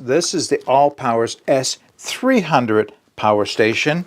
This is the Allpowers S300 power station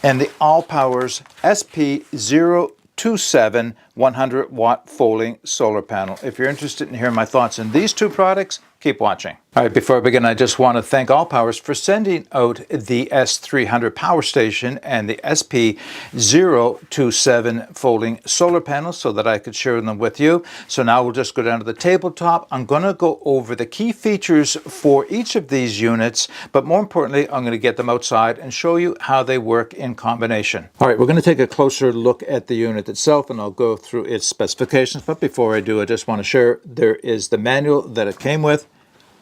and the Allpowers SP027 100-watt folding solar panel. If you're interested in hearing my thoughts on these two products, keep watching. All right, before I begin, I just want to thank Allpowers for sending out the S300 power station and the SP027 folding solar panels so that I could share them with you. So now we'll just go down to the tabletop. I'm going to go over the key features for each of these units, but more importantly, I'm going to get them outside and show you how they work in combination. All right, we're going to take a closer look at the unit itself, and I'll go through its specifications. But before I do, I just want to share there is the manual that it came with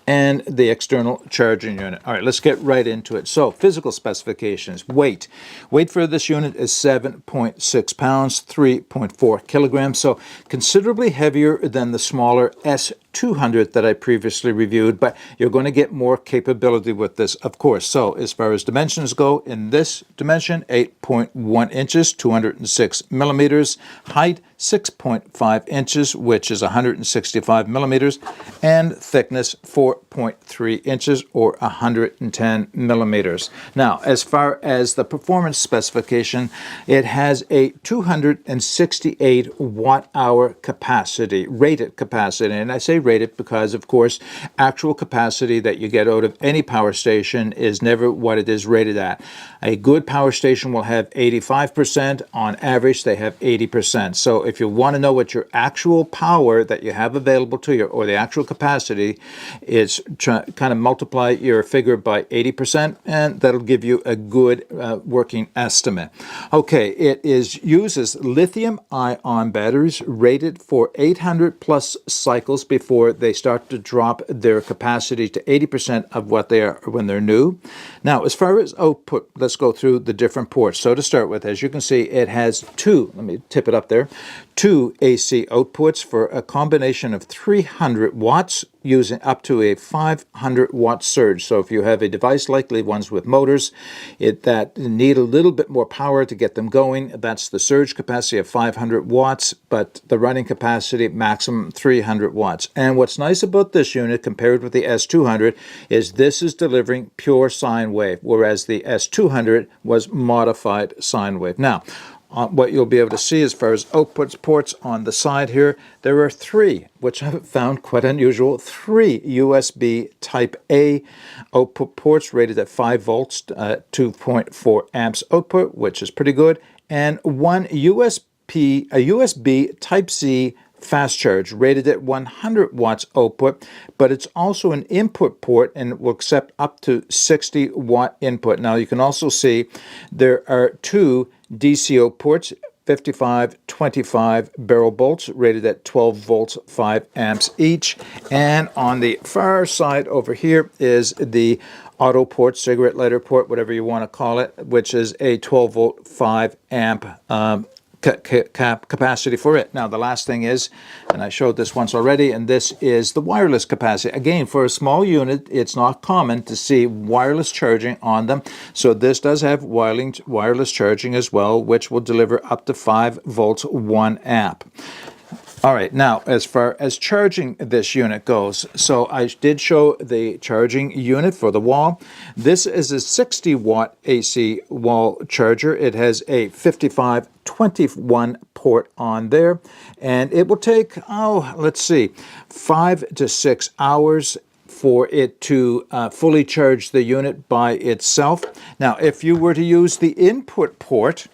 and the external charging unit. All right, let's get right into it. So, physical specifications. Weight. Weight for this unit is 7.6 pounds, 3.4 kilograms. So, considerably heavier than the smaller S200 that I previously reviewed, but you're going to get more capability with this, of course. So, as far as dimensions go, in this dimension, 8.1 inches, 206 millimeters. Height, 6.5 inches, which is 165 millimeters, and thickness 4.3 inches or 110 millimeters. Now, as far as the performance specification, it has a 268 watt-hour capacity, rated capacity, and I say rated because, of course, actual capacity that you get out of any power station is never what it is rated at. A good power station will have 85%. On average, they have 80%. So if you want to know what your actual power that you have available to you, or the actual capacity, is kind of multiply your figure by 80%, and that'll give you a good working estimate. Okay, it uses lithium-ion batteries rated for 800 plus cycles before they start to drop their capacity to 80% of what they are when they're new. Now, as far as output, let's go through the different ports. So to start with, as you can see, it has two, let me tip it up there, two AC outputs for a combination of 300 watts using up to a 500 watt surge. So if you have a device, likely ones with motors that need a little bit more power to get them going, that's the surge capacity of 500 watts, but the running capacity maximum 300 watts. And what's nice about this unit compared with the S200 is this is delivering pure sine wave, whereas the S200 was modified sine wave. Now, what you'll be able to see as far as output ports on the side here, there are three, which I've found quite unusual, three USB Type A output ports rated at 5 volts, 2.4 amps output, which is pretty good, and one USB Type C fast charge rated at 100 watts output, but it's also an input port and it will accept up to 60 watt input. Now you can also see there are two DCO ports, 55-25 barrel bolts rated at 12 volts, 5 amps each. And on the far side over here is the auto port, cigarette lighter port, whatever you want to call it, which is a 12 volt, 5 amp capacity for it. Now the last thing is, and I showed this once already, and this is the wireless capacity. Again, for a small unit, it's not common to see wireless charging on them. So this does have wireless charging as well, which will deliver up to 5 volts, 1 amp. All right, now as far as charging this unit goes, so I did show the charging unit for the wall. This is a 60 watt AC wall charger. It has a 55-21 port on there, and it will take, let's see, 5 to 6 hours for it to fully charge the unit by itself. Now, if you were to use the input port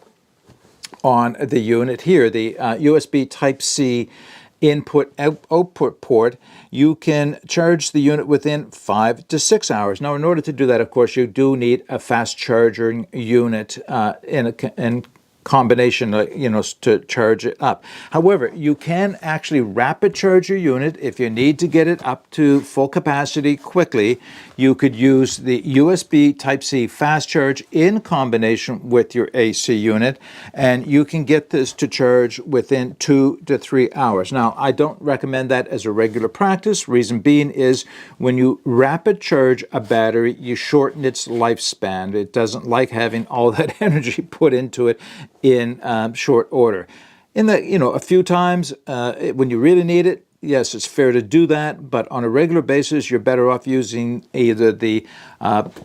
on the unit here, the USB Type-C input output port, you can charge the unit within 5 to 6 hours. Now, in order to do that, of course, you do need a fast charging unit in combination, to charge it up. However, you can actually rapid charge your unit if you need to get it up to full capacity quickly. You could use the USB Type-C fast charge in combination with your AC unit, and you can get this to charge within 2 to 3 hours. Now, I don't recommend that as a regular practice. Reason being is when you rapid charge a battery, you shorten its lifespan. It doesn't like having all that energy put into it in short order. In the, a few times when you really need it, yes, it's fair to do that, but on a regular basis, you're better off using either the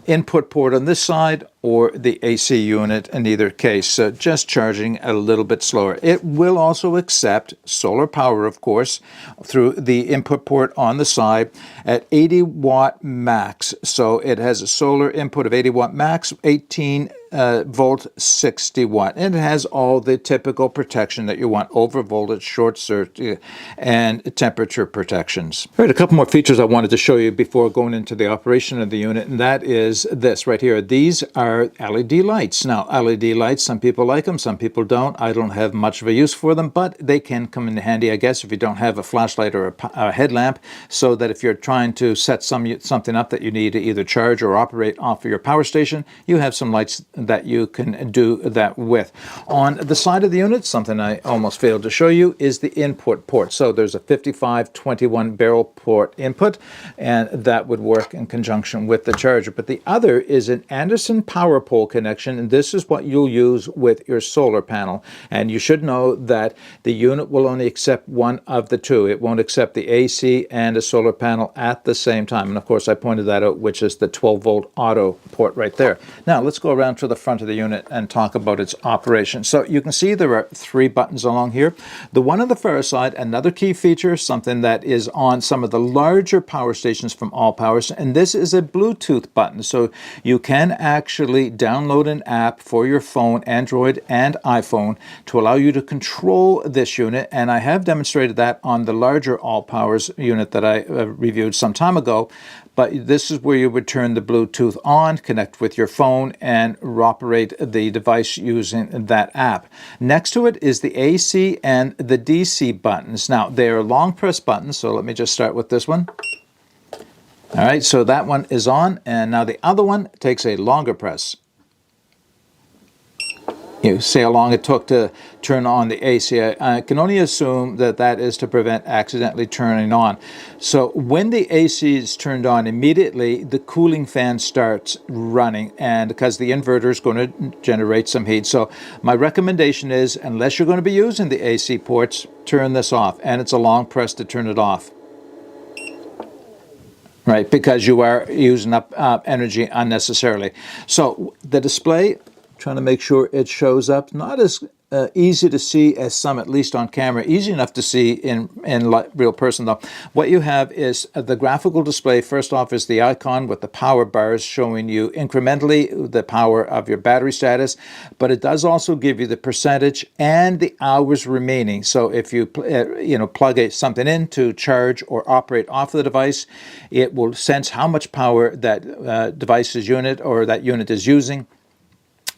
input port on this side or the AC unit in either case. So just charging a little bit slower. It will also accept solar power, of course, through the input port on the side at 80 watt max. So it has a solar input of 80 watt max, 18 volt, 60 watt. And it has all the typical protection that you want: over voltage, short circuit, and temperature protections. All right, a couple more features I wanted to show you before going into the operation of the unit, and that is this right here. These are LED lights. Now, LED lights, some people like them, some people don't. I don't have much of a use for them, but they can come in handy, I guess, if you don't have a flashlight or a headlamp, so that if you're trying to set something up that you need to either charge or operate off of your power station, you have some lights that you can do that with. On the side of the unit, something I almost failed to show you is the input port. So there's a 5521 barrel port input, and that would work in conjunction with the charger. But the other is an Anderson power pole connection, and this is what you'll use with your solar panel. And you should know that the unit will only accept one of the two. It won't accept the AC and a solar panel at the same time. And of course, I pointed that out, which is the 12 volt auto port right there. Now let's go around to the front of the unit and talk about its operation. So you can see there are 3 buttons along here. The one on the far side, another key feature, something that is on some of the larger power stations from Allpowers, and this is a Bluetooth button. So you can actually download an app for your phone, Android and iPhone, to allow you to control this unit, and I have demonstrated that on the larger Allpowers unit that I reviewed some time ago. But this is where you would turn the Bluetooth on, connect with your phone, and operate the device using that app. Next to it is the AC and the DC buttons. Now, they are long press buttons, so let me just start with this one. All right, so that one is on, and now the other one takes a longer press. You see how long it took to turn on the AC. I can only assume that that is to prevent accidentally turning on. So when the AC is turned on, immediately the cooling fan starts running, and because the inverter is going to generate some heat. So my recommendation is, unless you're going to be using the AC ports, turn this off, and it's a long press to turn it off. Right, because you are using up energy unnecessarily. So the display, trying to make sure it shows up, not as easy to see as some, at least on camera. Easy enough to see in real person though. What you have is the graphical display. First off is the icon with the power bars showing you incrementally the power of your battery status, but it does also give you the percentage and the hours remaining. So if you plug something in to charge or operate off the device, it will sense how much power that device's unit or that unit is using,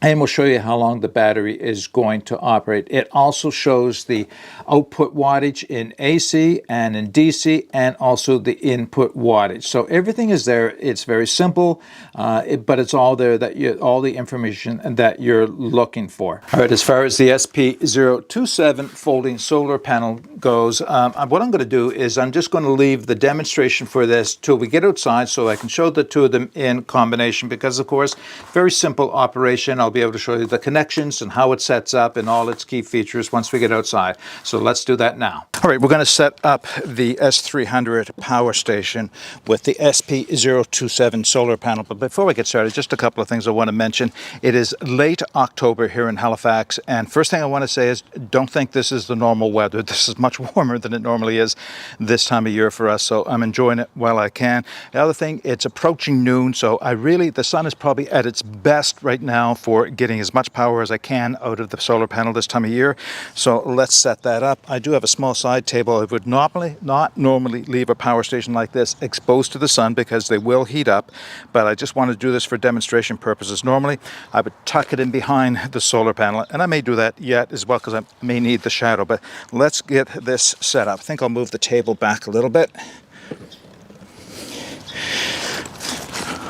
and we'll show you how long the battery is going to operate. It also shows the output wattage in AC and in DC, and also the input wattage. So everything is there. It's very simple, but it's all there, that all the information that you're looking for. All right, as far as the SP027 folding solar panel goes, what I'm going to do is I'm just going to leave the demonstration for this till we get outside, so I can show the two of them in combination, because of course, very simple operation. I'll be able to show you the connections and how it sets up and all its key features once we get outside. So let's do that now. All right, we're going to set up the S300 power station with the SP027 solar panel. But before we get started, just a couple of things I want to mention. It is late October here in Halifax, and first thing I want to say is, don't think this is the normal weather. This is much warmer than it normally is this time of year for us, so I'm enjoying it while I can. The other thing, it's approaching noon, so the sun is probably at its best right now for getting as much power as I can out of the solar panel this time of year. So let's set that up. I do have a small side table. I would not normally leave a power station like this exposed to the sun, because they will heat up, but I just want to do this for demonstration purposes. Normally I would tuck it in behind the solar panel, and I may do that yet as well, because I may need the shadow. But let's get this set up. I think I'll move the table back a little bit.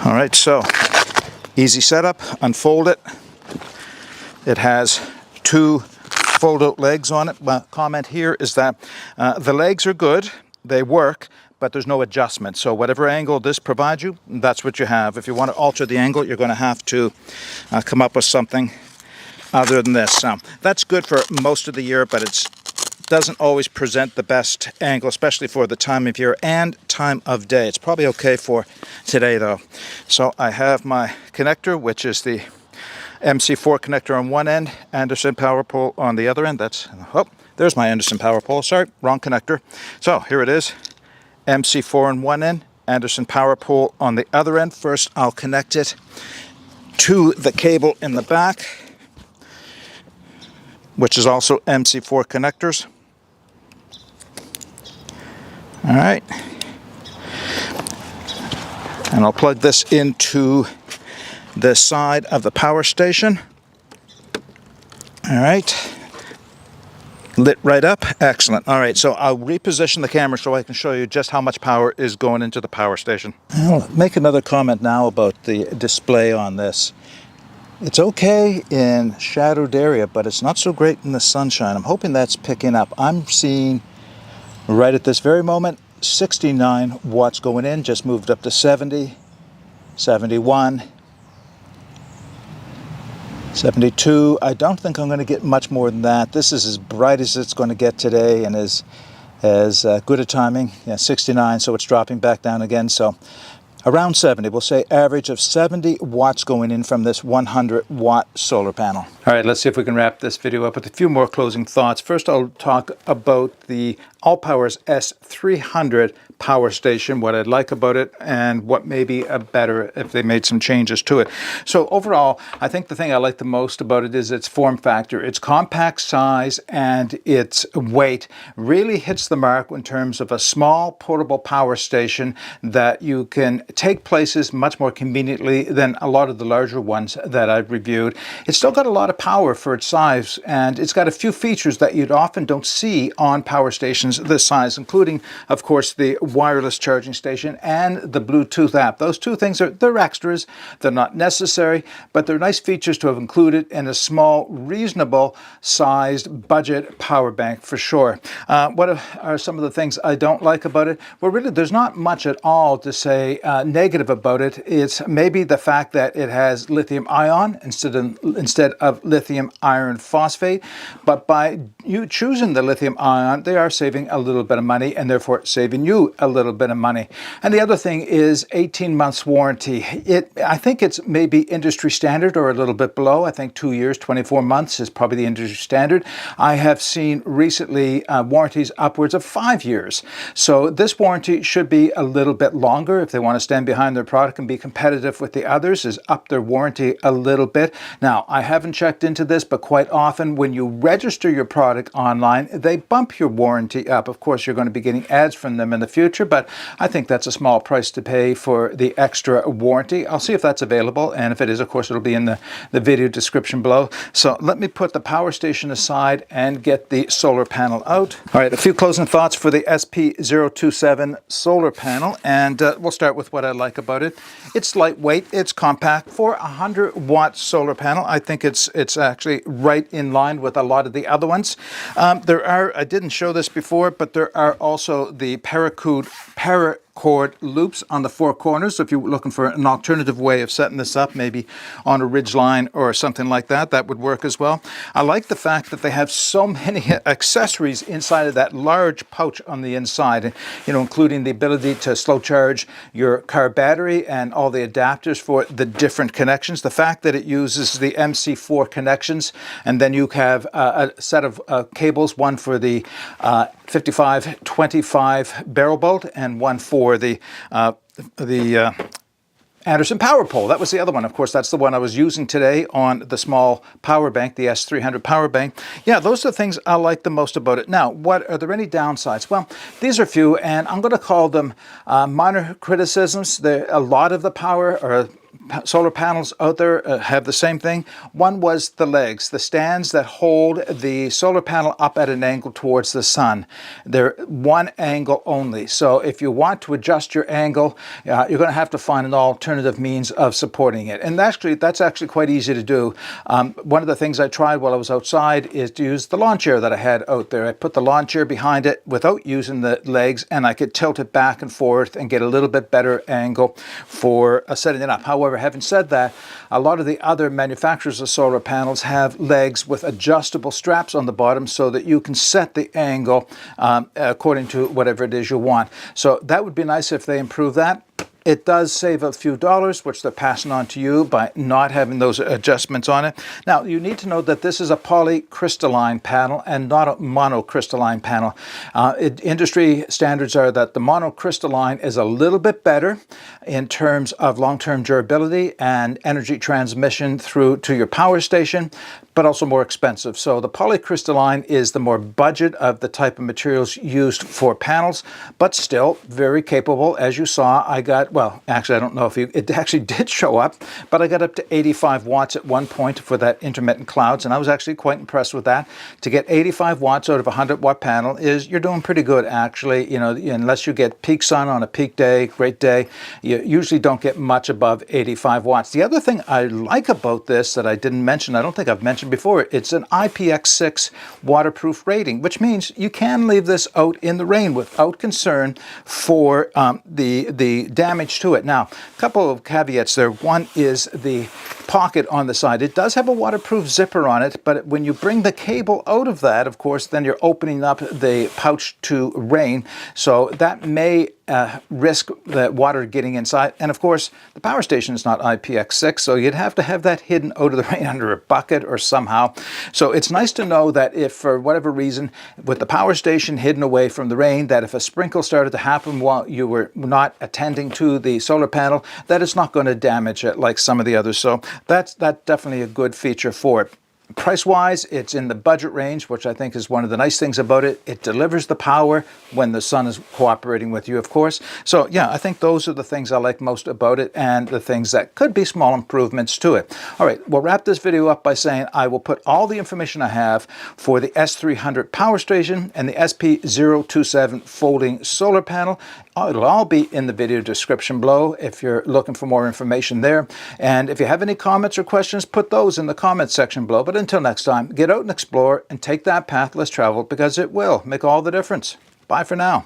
All right, so easy setup. Unfold it. It has 2 fold-out legs on it. My comment here is that the legs are good, they work, but there's no adjustment. So whatever angle this provides you, that's what you have. If you want to alter the angle, you're going to have to come up with something other than this. Now, that's good for most of the year, but it doesn't always present the best angle, especially for the time of year and time of day. It's probably okay for today though. So I have my connector, which is the MC4 connector on one end, Anderson power pole on the other end. That's, oh, there's my Anderson power pole. Sorry, wrong connector. So here it is, MC4 on one end, Anderson power pole on the other end. First, I'll connect it to the cable in the back, which is also MC4 connectors. All right. And I'll plug this into the side of the power station. All right. Lit right up. Excellent. All right, so I'll reposition the camera so I can show you just how much power is going into the power station. I'll make another comment now about the display on this. It's okay in shadowed area, but it's not so great in the sunshine. I'm hoping that's picking up. I'm seeing right at this very moment 69 watts going in, just moved up to 70, 71, 72. I don't think I'm going to get much more than that. This is as bright as it's going to get today, and as good a timing. Yeah, 69, so it's dropping back down again. So around 70, we'll say average of 70 watts going in from this 100 watt solar panel. All right, let's see if we can wrap this video up with a few more closing thoughts. First, I'll talk about the Allpowers S300 power station, what I'd like about it, and what may be better if they made some changes to it. So overall, I think the thing I like the most about it is its form factor. Its compact size and its weight really hits the mark in terms of a small portable power station that you can take places much more conveniently than a lot of the larger ones that I've reviewed. It's still got a lot of power for its size, and it's got a few features that you'd often don't see on power stations this size, including, of course, the wireless charging station and the Bluetooth app. Those two things they're extras. They're not necessary, but they're nice features to have included in a small, reasonable sized budget power bank for sure. What are some of the things I don't like about it? Well, really, there's not much at all to say negative about it. It's maybe the fact that it has lithium ion instead of lithium iron phosphate, but by you choosing the lithium ion, they are saving a little bit of money, and therefore saving you a little bit of money. And the other thing is 18 months warranty. I think it's maybe industry standard or a little bit below. I think 2 years, 24 months is probably the industry standard. I have seen recently warranties upwards of 5 years. So this warranty should be a little bit longer if they want to stand behind their product and be competitive with the others, is up their warranty a little bit. Now, I haven't checked into this, but quite often when you register your product online, they bump your warranty up. Of course, you're going to be getting ads from them in the future, but I think that's a small price to pay for the extra warranty. I'll see if that's available, and if it is, of course, it'll be in the video description below. So let me put the power station aside and get the solar panel out. All right, a few closing thoughts for the SP027 solar panel, and we'll start with what I like about it. It's lightweight, it's compact. For a 100-watt solar panel, I think it's actually right in line with a lot of the other ones. I didn't show this before, but there are also the paracord loops on the four corners. So if you're looking for an alternative way of setting this up, maybe on a ridge line or something like that, that would work as well. I like the fact that they have so many accessories inside of that large pouch on the inside, including the ability to slow charge your car battery and all the adapters for the different connections. The fact that it uses the MC4 connections, and then you have a set of cables, one for the 55-25 barrel bolt and one for the Anderson power pole. That was the other one. Of course, that's the one I was using today on the small power bank, the S300 power bank. Yeah, those are the things I like the most about it. Now, are there any downsides? Well, these are few, and I'm going to call them minor criticisms. A lot of the power or solar panels out there have the same thing. One was the legs, the stands that hold the solar panel up at an angle towards the sun. They're one angle only. So if you want to adjust your angle, you're going to have to find an alternative means of supporting it. And that's actually quite easy to do. One of the things I tried while I was outside is to use the lawn chair that I had out there. I put the lawn chair behind it without using the legs, and I could tilt it back and forth and get a little bit better angle for setting it up. However, having said that, a lot of the other manufacturers of solar panels have legs with adjustable straps on the bottom so that you can set the angle according to whatever it is you want. So that would be nice if they improve that. It does save a few dollars, which they're passing on to you by not having those adjustments on it. Now, you need to know that this is a polycrystalline panel and not a monocrystalline panel. Industry standards are that the monocrystalline is a little bit better in terms of long-term durability and energy transmission through to your power station, but also more expensive. So the polycrystalline is the more budget of the type of materials used for panels, but still very capable. As you saw, I got, well, actually, I don't know if it actually did show up, but I got up to 85 watts at one point for that intermittent clouds, and I was actually quite impressed with that. To get 85 watts out of a 100-watt panel you're doing pretty good, actually. You know, unless you get peak sun on a peak day, great day, you usually don't get much above 85 watts. The other thing I like about this that I didn't mention, I don't think I've mentioned before, it's an IPX6 waterproof rating, which means you can leave this out in the rain without concern for the damage to it. Now, a couple of caveats there. One is the pocket on the side. It does have a waterproof zipper on it, but when you bring the cable out of that, of course, then you're opening up the pouch to rain. So that may risk the water getting inside. And of course, the power station is not IPX6, so you'd have to have that hidden out of the rain under a bucket or somehow. So it's nice to know that if for whatever reason, with the power station hidden away from the rain, that if a sprinkle started to happen while you were not attending to the solar panel, that it's not going to damage it like some of the others. So that's definitely a good feature for it. Price-wise, it's in the budget range, which I think is one of the nice things about it. It delivers the power when the sun is cooperating with you, of course. So yeah, I think those are the things I like most about it and the things that could be small improvements to it. All right, we'll wrap this video up by saying I will put all the information I have for the S300 power station and the SP027 folding solar panel. It'll all be in the video description below if you're looking for more information there. And if you have any comments or questions, put those in the comments section below. But until next time, get out and explore and take that path less traveled, because it will make all the difference. Bye for now.